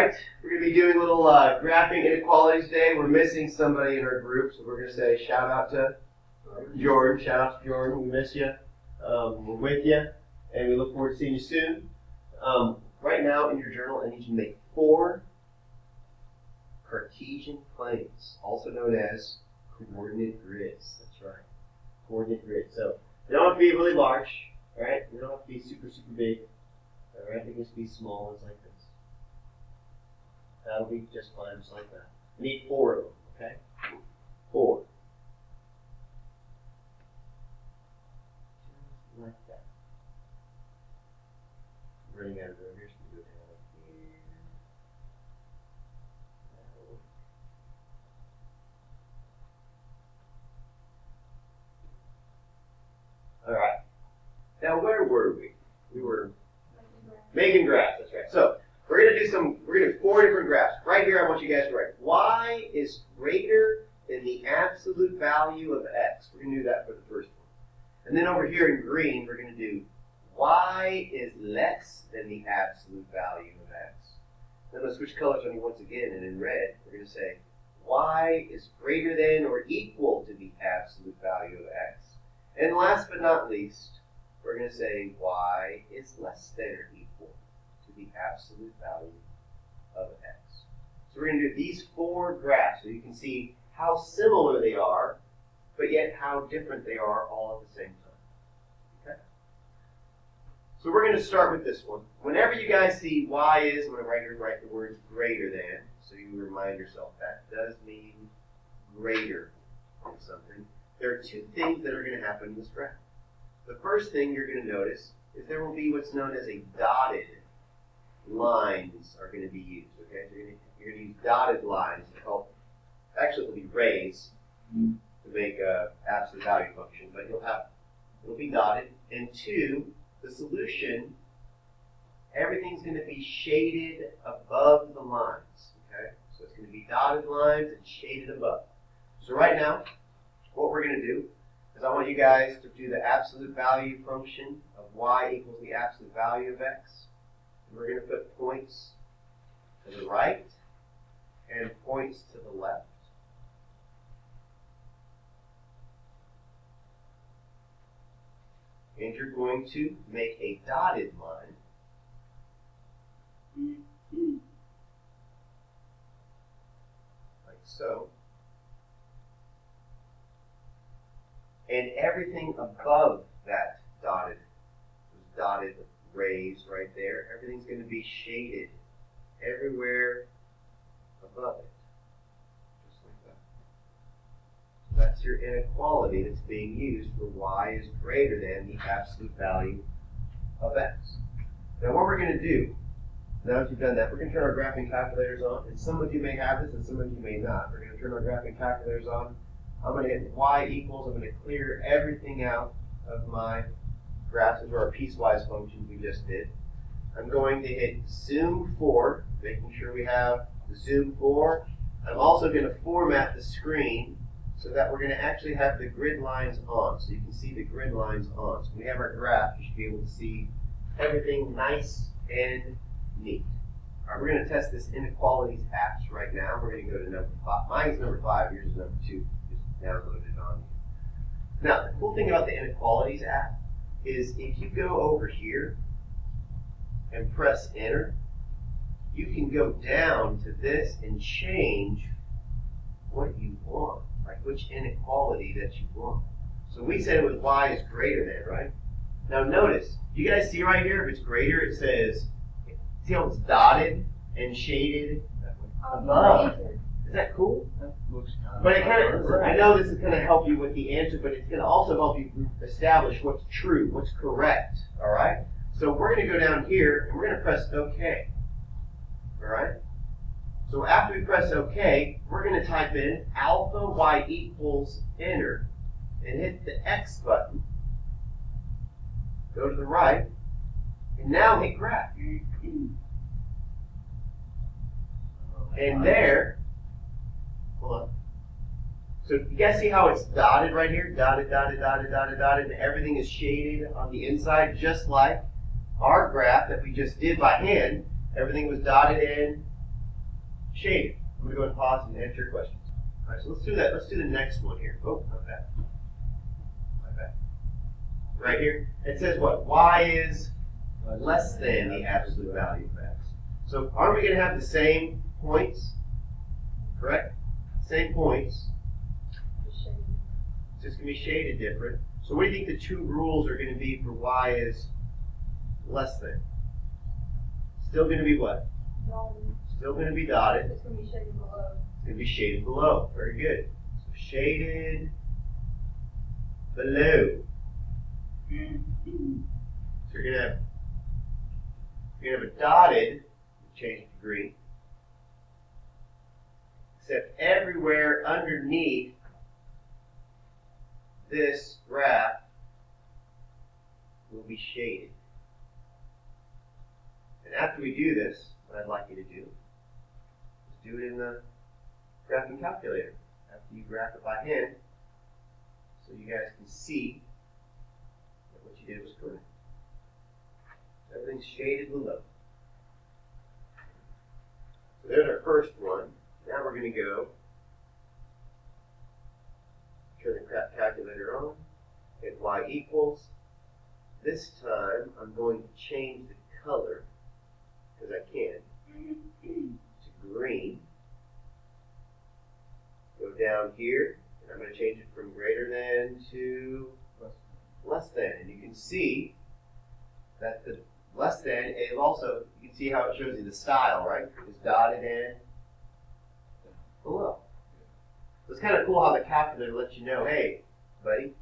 right, we're going to be doing a little graphing inequalities today. We're missing somebody in our group, so we're going to say shout out to Jordan. Shout out to Jordan. We miss you. We're with you, and we look forward to seeing you soon. Right now in your journal, I need you to make 4 Cartesian planes, also known as coordinate grids. That's right, coordinate grids. So they don't have to be really large, all right? They don't have to be super, super big. All right, they can just be small ones like this. That'll be just fine, just like that. I need 4 of them, okay? 4. Just like that. I'm running out of room here, so we go down here. All right. Now, where were we? We were making graphs. That's right. So we're going to do 4 different graphs. Right here, I want you guys to write y is greater than the absolute value of x. We're going to do that for the first one. And then over here in green, we're going to do y is less than the absolute value of x. Then let's switch colors on you once again, and in red, we're going to say y is greater than or equal to the absolute value of x. And last but not least, we're going to say y is less than or equal to the absolute value of x. So we're going to do these 4 graphs so you can see how similar they are, but yet how different they are all at the same time. Okay? So we're going to start with this one. Whenever you guys see y is, I'm going to write the words greater than, so you remind yourself that does mean greater than something. There are 2 things that are going to happen in this graph. The first thing you're going to notice is there will be what's known as a dotted lines are going to be used. Okay, so you're going to use dotted lines to help. Actually, it'll be rays to make a absolute value function, but it'll be dotted. And 2, the solution, everything's going to be shaded above the lines. Okay, so it's going to be dotted lines and shaded above. So right now, what we're going to do is I want you guys to do the absolute value function of y equals the absolute value of x. And we're going to put points to the right and points to the left. And you're going to make a dotted line. Like so. And everything above that dotted rays right there, everything's going to be shaded everywhere above it. Just like that. That's your inequality that's being used for y is greater than the absolute value of x. Now what we're going to do, now that you've done that, we're going to turn our graphing calculators on. And some of you may have this and some of you may not. We're going to turn our graphing calculators on. I'm going to hit y equals, I'm going to clear everything out of my graphs into our piecewise functions we just did. I'm going to hit zoom 4, making sure we have the zoom 4. I'm also going to format the screen so that we're going to actually have the grid lines on, so you can see the grid lines on. So when we have our graph, you should be able to see everything nice and neat. All right, we're going to test this inequalities apps right now. We're going to go to number 5. Mine is number 5, yours is number 2. Downloaded on you. Now, the cool thing about the Inequalities app is if you go over here and press enter, you can go down to this and change what you want, like which inequality that you want. So we said it was y is greater than, right? Now notice, you guys see right here, if it's greater, it says, see how it's dotted and shaded above. Is that cool? That looks kind of. But it kind of, I know this is going to help you with the answer, but it's going to also help you establish what's true, what's correct, all right? So we're going to go down here, and we're going to press OK, all right? So after we press OK, we're going to type in alpha y equals enter, and hit the X button, go to the right, and now hit graph. And there, hold on. So you guys see how it's dotted right here? Dotted, dotted, dotted, dotted, dotted, and everything is shaded on the inside, just like our graph that we just did by hand. Everything was dotted in shaded. I'm going to go and pause and answer your questions. All right, so let's do that. Let's do the next one here. Oh, not bad. Not bad. Right here, it says what? Y is less than the absolute value of x. So aren't we going to have the same points? Correct? Same points. It's just going to be shaded different. So what do you think the two rules are going to be for y is less than? Still going to be what? Dotted. Still going to be dotted. It's going to be shaded below. It's going to be shaded below. Very good. So shaded below. So you're going to have a dotted, change it to green, except everywhere underneath this graph will be shaded. And after we do this, what I'd like you to do is do it in the graphing calculator. After you graph it by hand, so you guys can see that what you did was correct. Everything's shaded below. So there's our first one. Now we're going to go turn the calculator on, hit y equals. This time I'm going to change the color, because I can, to green. Go down here, and I'm going to change it from greater than to less than. And you can see that the less than, it also, you can see how it shows you the style, right? It's dotted in below. So it's kind of cool how the calculator lets you know, hey, buddy,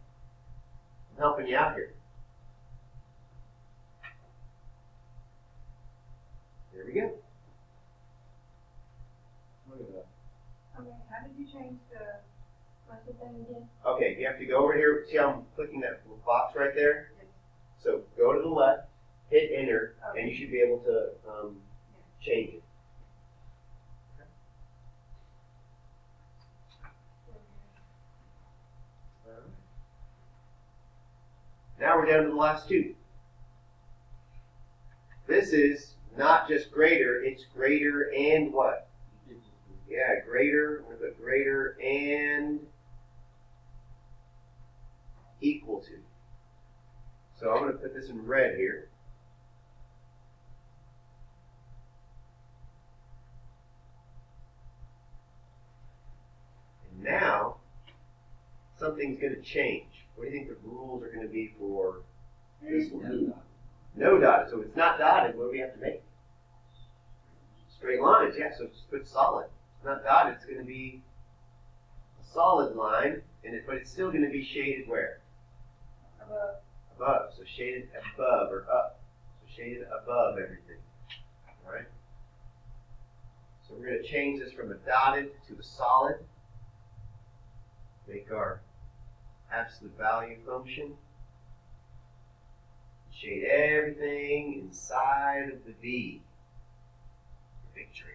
I'm helping you out here. There we go. Look at that. Okay, how did you change the what's the thing again? Okay, you have to go over here. See how I'm clicking that little box right there? Yes. So go to the left, hit enter, Okay. and you should be able to change it. Now we're down to the last two. This is not just greater, it's greater and what? Yeah, greater, I'm going to put greater and equal to. So I'm going to put this in red here. And now, something's going to change. What do you think the rules are going to be for this one? No dotted. So if it's not dotted, what do we have to make? Straight lines, yeah, so just put solid. It's not dotted, it's going to be a solid line, but it's still going to be shaded where? Above. Above. So shaded above or up. So shaded above everything. All right? So we're going to change this from a dotted to a solid. Make our absolute value function. Shade everything inside of the V. Victory.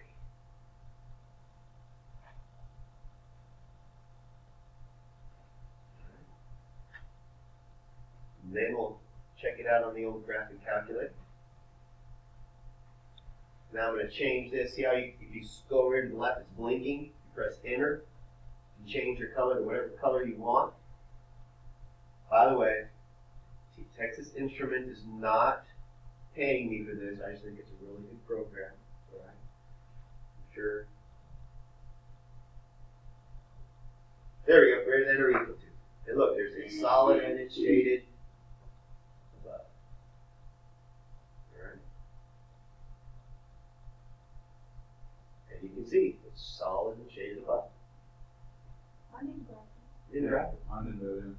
And then we'll check it out on the old graphing calculator. Now I'm going to change this. See how if you go over to the left, it's blinking. You press enter. You change your color to whatever color you want. By the way, Texas Instrument is not paying me for this. I just think it's a really good program. All right. I'm sure. There we go. Greater than or equal to. And look, there's a solid and it's shaded above. All right. And you can see it's solid and shaded above. I need glasses. Interactive. I didn't know that.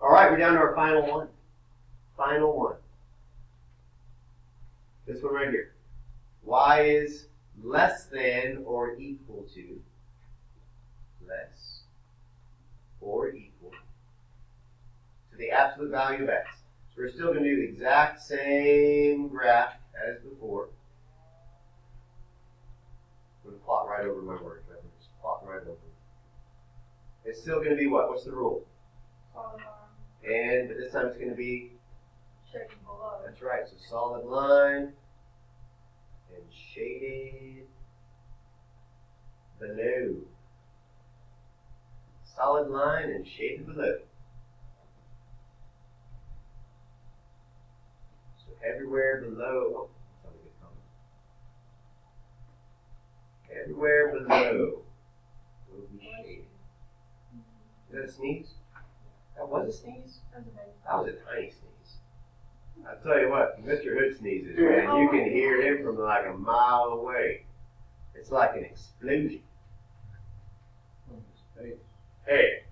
All right, we're down to our final one. Final one. This one right here. Y is less than or equal to, less or equal to the absolute value of x. So we're still going to do the exact same graph as before. I'm going to plot right over my words. Right? Just plot right over. It's still going to be what? What's the rule? Solid line. But this time it's going to be, Shaded below. that's right, so solid line and shaded below. Solid line and shaded below. So everywhere below, oh, that's not a good comment. Everywhere below will be shaded. Is that a sneeze? That was a sneeze? That was a tiny sneeze. I'll tell you what, Mr. Hood sneezes, man, you can hear him from like a mile away. It's like an explosion. From his face. Hey,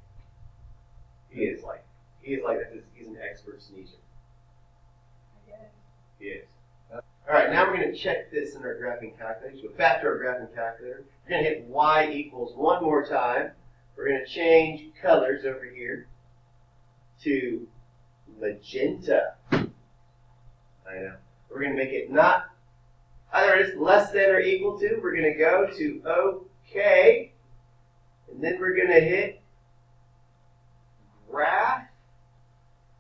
he's an expert sneezer. He is. Alright, now we're going to check this in our graphing calculator. So back to our graphing calculator. We're going to hit y equals one more time. We're going to change colors over here to magenta. I know. We're going to make it not, either it's less than or equal to. We're going to go to OK. And then we're going to hit graph.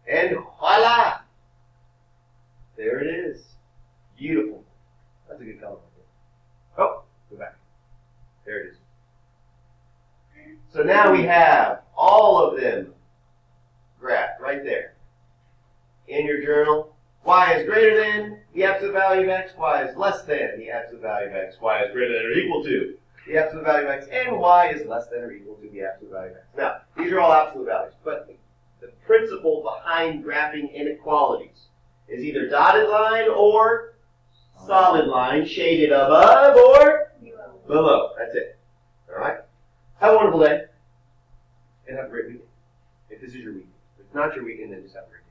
And voila! There it is. Beautiful. That's a good color. Oh, go back. There it is. So now we have all of them graphed right there. In your journal, y is greater than the absolute value of x, y is less than the absolute value of x, y is greater than or equal to the absolute value of x, and y is less than or equal to the absolute value of x. Now, these are all absolute values, but the principle behind graphing inequalities is either dotted line or solid line, shaded above or below. That's it. All right? Have a wonderful day, and have a great weekend. If this is your weekend. If it's not your weekend, then just have a great weekend.